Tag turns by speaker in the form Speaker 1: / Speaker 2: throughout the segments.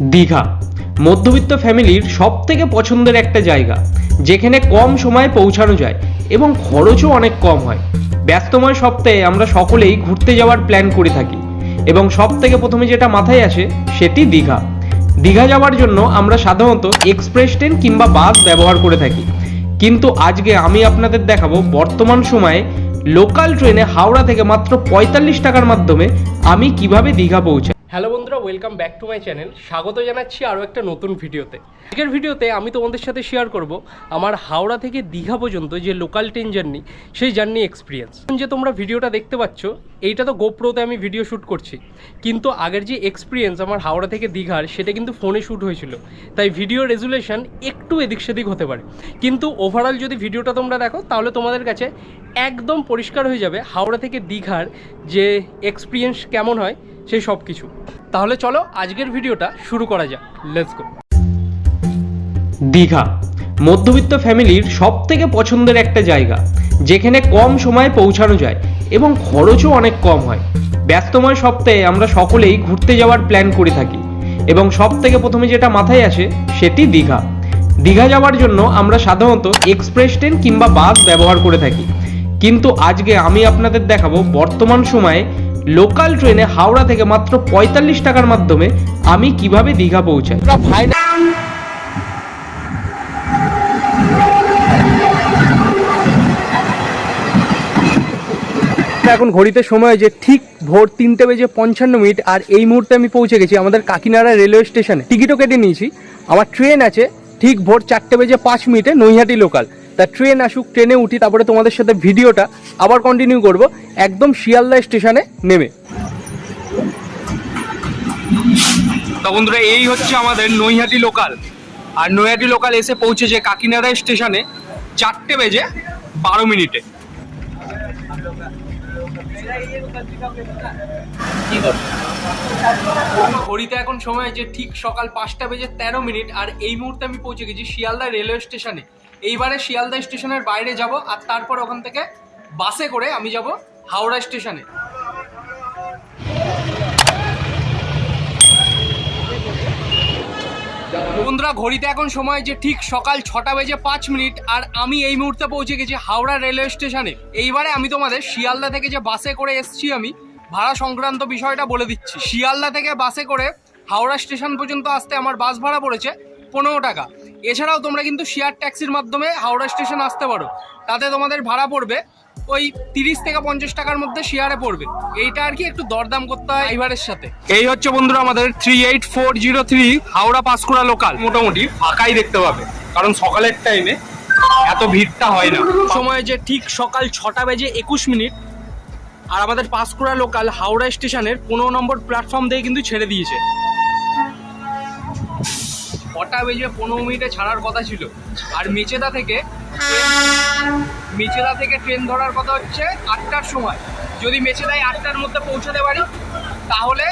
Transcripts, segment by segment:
Speaker 1: দীঘা মধ্যবিত্ত ফ্যামিলির সবথেকে পছন্দের একটা জায়গা, যেখানে কম সময়ে পৌঁছানো যায় এবং খরচও অনেক কম হয়। ব্যস্তময় সপ্তাহে আমরা সকলেই ঘুরতে যাওয়ার প্ল্যান করে থাকি এবং সবথেকে প্রথমে যেটা মাথায় আসে সেটি দীঘা। দীঘা যাওয়ার জন্য আমরা সাধারণত এক্সপ্রেস ট্রেন কিংবা বাস ব্যবহার করে থাকি, কিন্তু আজকে আমি আপনাদের দেখাবো বর্তমান সময়ে লোকাল ট্রেনে হাওড়া থেকে মাত্র ৪৫ টাকার মাধ্যমে আমি কিভাবে দীঘা পৌঁছাই। হ্যালো বন্ধুরা, welcome back to my channel. স্বাগত জানাচ্ছি আরও একটা নতুন ভিডিওতে। আজকের ভিডিওতে আমি তোমাদের সাথে শেয়ার করব আমার হাওড়া থেকে দীঘা পর্যন্ত যে লোকাল ট্রেন জার্নি, সেই জার্নি এক্সপিরিয়েন্স। যে তোমরা ভিডিওটা দেখতে পাচ্ছ, এইটা তো গোপ্রোতে আমি ভিডিও শ্যুট করছি, কিন্তু আগের যে এক্সপিরিয়েন্স আমার হাওড়া থেকে দীঘার, সেটা কিন্তু ফোনে শ্যুট হয়েছিল, তাই ভিডিও রেজুলেশন একটু এদিক সেদিক হতে পারে। কিন্তু ওভারঅল যদি ভিডিওটা তোমরা দেখো, তাহলে তোমাদের কাছে একদম পরিষ্কার হয়ে যাবে হাওড়া থেকে দীঘার যে এক্সপিরিয়েন্স কেমন হয় সেই সব কিছু। তাহলে চলো আজকের ভিডিওটা শুরু করা যাক, লেটস গো। দীঘা মধ্যবিত্ত ফ্যামিলির সবথেকে পছন্দের একটা জায়গা, যেখানে কম সময়ে পৌঁছানো যায় এবং খরচও অনেক কম হয়। ব্যস্তময় সপ্তাহে আমরা সকলেই ঘুরতে যাওয়ার প্ল্যান করে থাকি এবং সবথেকে প্রথমে যেটা মাথায় আসে সেটি দীঘা। দীঘা যাওয়ার জন্য আমরা সাধারণত এক্সপ্রেস ট্রেন কিংবা বাস ব্যবহার করে থাকি, কিন্তু আজকে আমি আপনাদের দেখাবো বর্তমান সময়ে লোকাল ট্রেনে হাওড়া থেকে মাত্র ৪৫ টাকার মাধ্যমে আমি কিভাবে দীঘা পৌঁছাই। এখন ঘড়িতে সময় যে ঠিক ভোর ৩:55, আর এই মুহূর্তে আমি পৌঁছে গেছি আমাদের কাকিনাড়া রেলওয়ে স্টেশনে। টিকিটও কেটে নিয়েছি। আমার ট্রেন আছে ঠিক ভোর ৪:05 নৈহাটি লোকাল। তা ট্রেন আসুক, ট্রেনে উঠি, তারপরে তোমাদের সাথে ভিডিওটা আবার কন্টিনিউ করব একদম শিয়ালদা স্টেশনে নেমে। তো বন্ধুরা, এই হচ্ছে আমাদের নৈহাটি লোকাল, আর নৈহাটি লোকাল এসে পৌঁছেছে কাকিনাড়া স্টেশনে 4:12। ঘড়িতে এখন সময় যে ঠিক সকাল 5:13, আর এই মুহূর্তে আমি পৌঁছে গেছি শিয়ালদা রেলওয়ে স্টেশনে। এইবারে শিয়ালদা স্টেশনের বাইরে যাব, আর তারপর ওখান থেকে বাসে করে আমি যাব হাওড়া স্টেশনে। বন্ধুরা, ঘড়িতে এখন সময় যে ঠিক সকাল 6:05, আর আমি এই মুহূর্তে পৌঁছে গেছি হাওড়া রেলওয়ে স্টেশনে। এইবারে আমি তোমাদের শিয়ালদা থেকে যে বাসে করে এসছি, আমি ভাড়া সংক্রান্ত বিষয়টা বলে দিচ্ছি। শিয়ালদা থেকে বাসে করে হাওড়া স্টেশন পর্যন্ত আসতে আমার বাস ভাড়া পড়েছে 15 টাকা। এছাড়াও তোমরা কিন্তু শেয়ার ট্যাক্সির মাধ্যমে হাওড়া স্টেশন আসতে পারো, তাতে তোমাদের ভাড়া পড়বে ওই 30 থেকে 50 টাকার মধ্যে শেয়ারে পড়বে। এইটা আর কি একটু দরদাম করতে হয় ড্রাইভারের সাথে। এই হচ্ছে বন্ধুরা আমাদের 38403 হাওড়া পাঁশকুড়া লোকাল। মোটামুটি ফাঁকাই দেখতে পাবে, কারণ সকালের টাইমে এত ভিড়টা হয় না। সময় যে ঠিক সকাল 6:21, আর আমাদের পাঁশকুড়া লোকাল হাওড়া স্টেশনের 15 নম্বর প্ল্যাটফর্ম দিয়ে কিন্তু ছেড়ে দিয়েছে। 6:15 ছাড়ার কথা ছিল, আর মেচেদা থেকে ট্রেন ধরার কথা হচ্ছে 8টার সময়। যদি মেচেদায় 8টার মধ্যে পৌঁছাতে পারি, তাহলে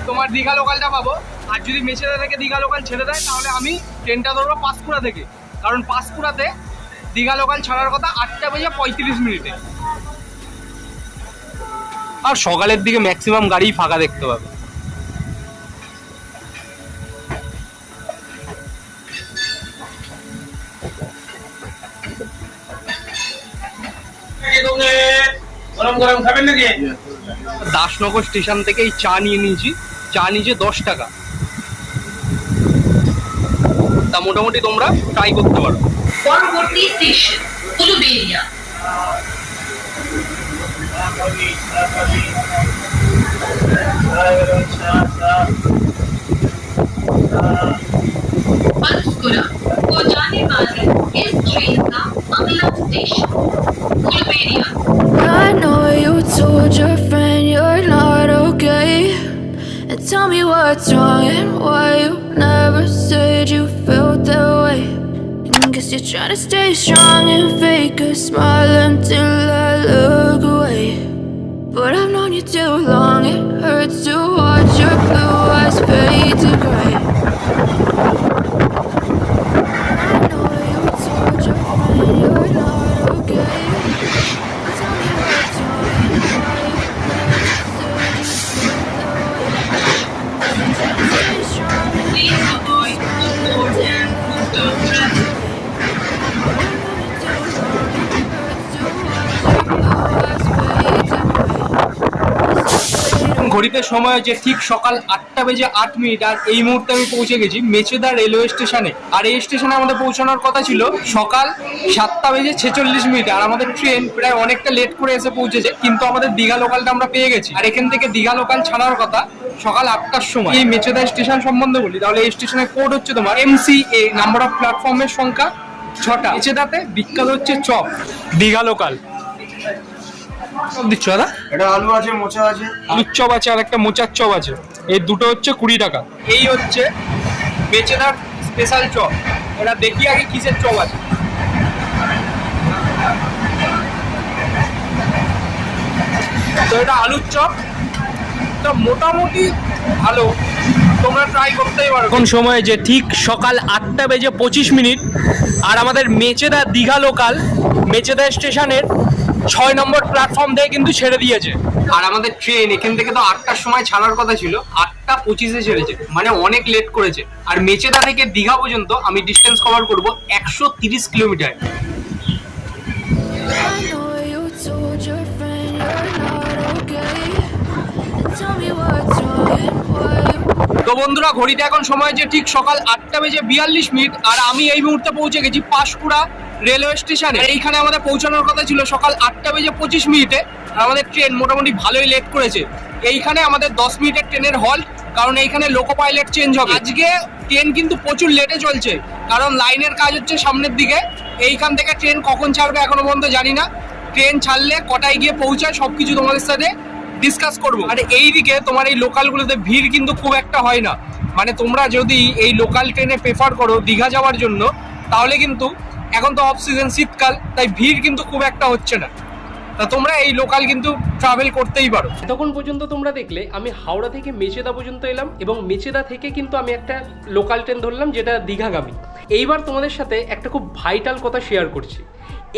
Speaker 1: তোমার দীঘা লোকালটা পাবো। আর যদি মেচেদা থেকে দীঘা লোকাল ছেড়ে দেয়, তাহলে আমি ট্রেনটা ধরবো পাঁশকুড়া থেকে, কারণ পাঁশকুড়াতে দীঘা লোকাল ছাড়ার কথা 8:35। আর সকালের দিকে ম্যাক্সিমাম গাড়ি ফাঁকা দেখতে পাবে। দাসনগর স্টেশন থেকে এই চা নিয়ে নিয়েছি। চা নিয়েছে 10 টাকা। তা মোটামুটি তোমরা ট্রাই করতে পারো।
Speaker 2: পরবর্তী স্টেশন উলুবেড়িয়া। पंचकुला को जाने वाले इस ट्रेन का अगला station Uluberia.
Speaker 3: I know you told your friend you're not okay, and tell me what's wrong and why you never said you felt that way. Guess you're trying to stay strong and fake a smile until I look away. But I've known you too long, it hurts to watch your blue eyes fade to gray. I know you told your friend you're not okay. Tell me what's wrong and why you never said you felt that way. Guess you're trying to stay strong and
Speaker 1: ঘড়িতে সময় হচ্ছে ঠিক সকাল 8:08 আর এই মুহূর্তে আমি পৌঁছে গেছি মেচেদা রেলওয়ে স্টেশনে। আর এই স্টেশনে আমাদের পৌঁছানোর কথা ছিল সকাল 7:46 আর আমাদের ট্রেন প্রায় অনেকটা লেট করে এসে পৌঁছেছে, কিন্তু আমাদের দীঘা লোকালটা আমরা পেয়ে গেছি। আর এখান থেকে দীঘা লোকাল ছাড়ার কথা সকাল 8টার সময়। এই মেচেদা স্টেশন সম্বন্ধে বলি তাহলে এই স্টেশনের কোড হচ্ছে তোমার MCA, নাম্বার অফ প্ল্যাটফর্মের সংখ্যা 6টা। মেচেদাতে বিখ্যাত হচ্ছে চপ, দীঘা লোকাল চপ দিচ্ছ দাদা?
Speaker 4: এটা আলু আছে, মোচা আছে,
Speaker 1: আলুর চপ আছে আর একটা মোচার চপ আছে। এই দুটো হচ্ছে 20 টাকা। এই হচ্ছে মেচেদার স্পেশাল চপ। এটা দেখি আগে কিসের চপ আছে। তো এটা আলুর চপ, তো মোটামুটি ভালো, তোমরা ট্রাই করতেই পারো। এখন সময় যে ঠিক সকাল 8:25 আর আমাদের মেচেদা দীঘা লোকাল মেচেদা স্টেশনের 6 নম্বর প্ল্যাটফর্ম থেকে কিন্তু ছেড়ে দিয়েছে। আর আমাদের ট্রেন এখান থেকে তো 8টার সময় ছাড়ার কথা ছিল, 8:25 ছেড়েছে, মানে অনেক লেট করেছে। আর মেচেদা থেকে দীঘা পর্যন্ত আমি ডিস্টেন্স কভার করব 130 kilometre.
Speaker 3: I know you told your friend you're not okay. Tell me what's wrong and why you.
Speaker 1: তো বন্ধুরা, ঘড়িতে এখন সময় যে ঠিক সকাল 8:42 আর আমি এই মুহূর্তে পৌঁছে গেছি পাঁশকুড়া রেলওয়ে স্টেশনে। এইখানে আমাদের পৌঁছানোর কথা ছিল সকাল 8:25 আর আমাদের ট্রেন মোটামুটি ভালোই লেট করেছে। এইখানে আমাদের 10 মিনিটের ট্রেনের হল্ট, কারণ এইখানে লোকো পাইলট চেঞ্জ হবে। আজকে ট্রেন কিন্তু প্রচুর লেটে চলছে, কারণ লাইনের কাজ হচ্ছে সামনের দিকে। এইখান থেকে ট্রেন কখন ছাড়বে এখনো পর্যন্ত জানি না। ট্রেন ছাড়লে কটায় গিয়ে পৌঁছায় সবকিছু তোমাদের সাথে ডিসকাস করবো। আর এইদিকে তোমার এই লোকালগুলোতে ভিড় কিন্তু খুব একটা হয় না, মানে তোমরা যদি এই লোকাল ট্রেনে প্রেফার করো দীঘা যাওয়ার জন্য, তাহলে কিন্তু এখন তো অফ সিজন শীতকাল, তাই ভিড় কিন্তু খুব একটা হচ্ছে না। তা তোমরা এই লোকাল কিন্তু ট্রাভেল করতেই পারো। এতক্ষণ পর্যন্ত তোমরা দেখলে আমি হাওড়া থেকে মেচেদা পর্যন্ত এলাম, এবং মেচেদা থেকে কিন্তু আমি একটা লোকাল ট্রেন ধরলাম যেটা দীঘাগামী। এইবার তোমাদের সাথে একটা খুব ভাইটাল কথা শেয়ার করছি।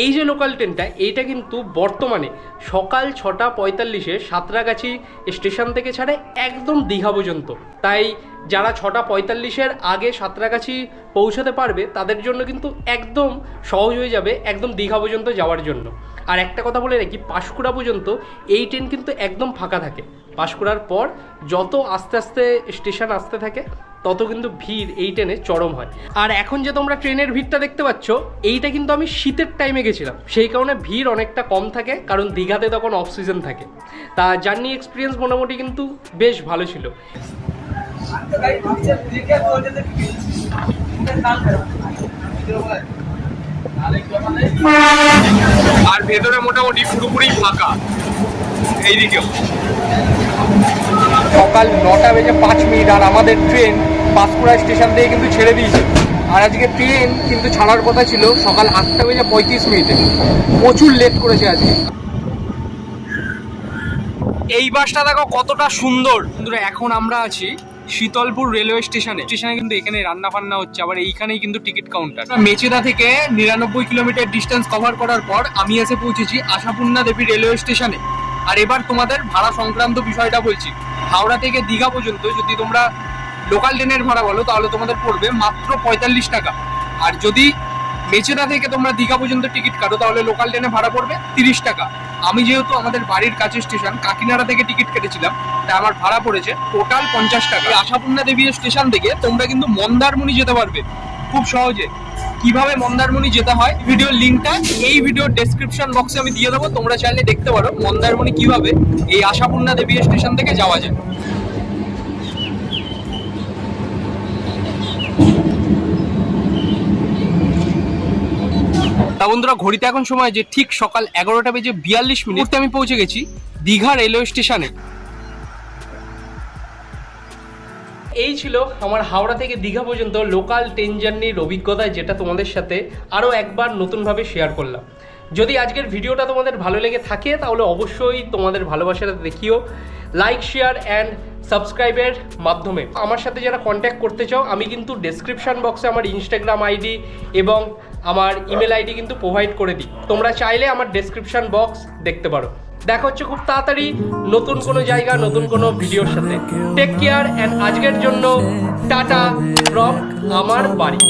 Speaker 1: এই যে লোকাল ট্রেনটা, এইটা কিন্তু বর্তমানে সকাল 6:45 সাঁতরাগাছি স্টেশন থেকে ছাড়ে একদম দীঘা পর্যন্ত। তাই যারা 6:45 আগে সাঁতরাগাছি পৌঁছাতে পারবে তাদের জন্য কিন্তু একদম সহজ হয়ে যাবে একদম দীঘা পর্যন্ত যাওয়ার জন্য। আর একটা কথা বলে রাখি, পাঁশকুড়া পর্যন্ত এই ট্রেন কিন্তু একদম ফাঁকা থাকে। পাঁশকুড়ার পর যত আস্তে আস্তে স্টেশন আসতে থাকে তত কিন্তু ভিড় এই ট্রেনে চরম হয়। আর এখন যে তোমরা ট্রেনের ভিড়টা দেখতে পাচ্ছ, এইটা কিন্তু আমি শীতের টাইমে গেছিলাম, সেই কারণে ভিড় অনেকটা কম থাকে, কারণ দীঘাতে তখন অফ সিজন থাকে। তা জার্নি এক্সপিরিয়েন্স মোটামুটি কিন্তু বেশ ভালো ছিল। আর ভেতরে মোটামুটি পুরোপুরি ফাঁকা। এইদিকেও সকাল 9:05 আর আমাদের ট্রেন পাঁশকুড়া স্টেশন থেকে কিন্তু ছেড়ে দিয়েছে। আর আজকে ট্রেন কিন্তু ছাড়ার কথা ছিল সকাল 8:35। প্রচুর লেট করেছে আজকে। এই বাসটা দেখো কতটা সুন্দর। বন্ধুরা, এখন আমরা আছি শীতলপুর রেলওয়ে স্টেশনে। কিন্তু এখানে রান্না ফান্না হচ্ছে, আবার এইখানেই কিন্তু টিকিট কাউন্টার। মেচেদা থেকে 99 কিলোমিটার ডিস্টেন্স কভার করার পর আমি এসে পৌঁছেছি আশাপূর্ণা দেবী রেলওয়ে স্টেশনে। আর এবার তোমাদের ভাড়া সংক্রান্ত বিষয়টা বলছি। হাওড়া থেকে দীঘা পর্যন্ত যদি তোমরা লোকাল ট্রেনের ভাড়া বলো তাহলে তোমাদের পড়বে মাত্র 45 টাকা। আর যদি মেচেদা থেকে তোমরা দীঘা পর্যন্ত টিকিট কাটো তাহলে লোকাল ট্রেনে ভাড়া পড়বে 30 টাকা। আমি যেহেতু আমাদের বাড়ির কাছে স্টেশন কাকিনাড়া থেকে টিকিট কেটেছিলাম, তাই আমার ভাড়া পড়েছে টোটাল 50 টাকা। আশাপূর্ণা দেবী স্টেশন থেকে তোমরা কিন্তু মন্দারমণি যেতে পারবে খুব সহজে। কিভাবে মন্দারমণি যেতে হয় ভিডিওর লিঙ্কটা এই ভিডিওর ডেসক্রিপশন বক্সে আমি দিয়ে দেবো, তোমরা চাইলে দেখতে পারো মন্দারমণি কিভাবে এই আশাপূর্ণা দেবী স্টেশন থেকে যাওয়া যায়। তা বন্ধুরা, ঘড়িতে এখন সময় যে ঠিক সকাল 11:42 আমি পৌঁছে গেছি দীঘা রেলওয়ে স্টেশনে। এই ছিল আমার হাওড়া থেকে দীঘা পর্যন্ত লোকাল ট্রেন জার্নির অভিজ্ঞতা, যেটা তোমাদের সাথে আরও একবার নতুনভাবে শেয়ার করলাম। যদি আজকের ভিডিওটা তোমাদের ভালো লেগে থাকে তাহলে অবশ্যই তোমাদের ভালোবাসাটা দেখিও লাইক, শেয়ার অ্যান্ড সাবস্ক্রাইবের মাধ্যমে। আমার সাথে যারা কন্ট্যাক্ট করতে চাও, আমি কিন্তু ডেসক্রিপশন বক্সে আমার ইনস্টাগ্রাম আইডি এবং আমার ইমেল আইডি কিন্তু প্রোভাইড করে দিই। তোমরা চাইলে আমার ডেসক্রিপশন বক্স দেখতে পারো। দেখা হচ্ছে খুব তাড়াতাড়ি নতুন কোনো জায়গা, নতুন কোনো ভিডিওর সাথে। টেক কেয়ার অ্যান্ড আজকের জন্য টাটা ফ্রম আমার বাড়ি।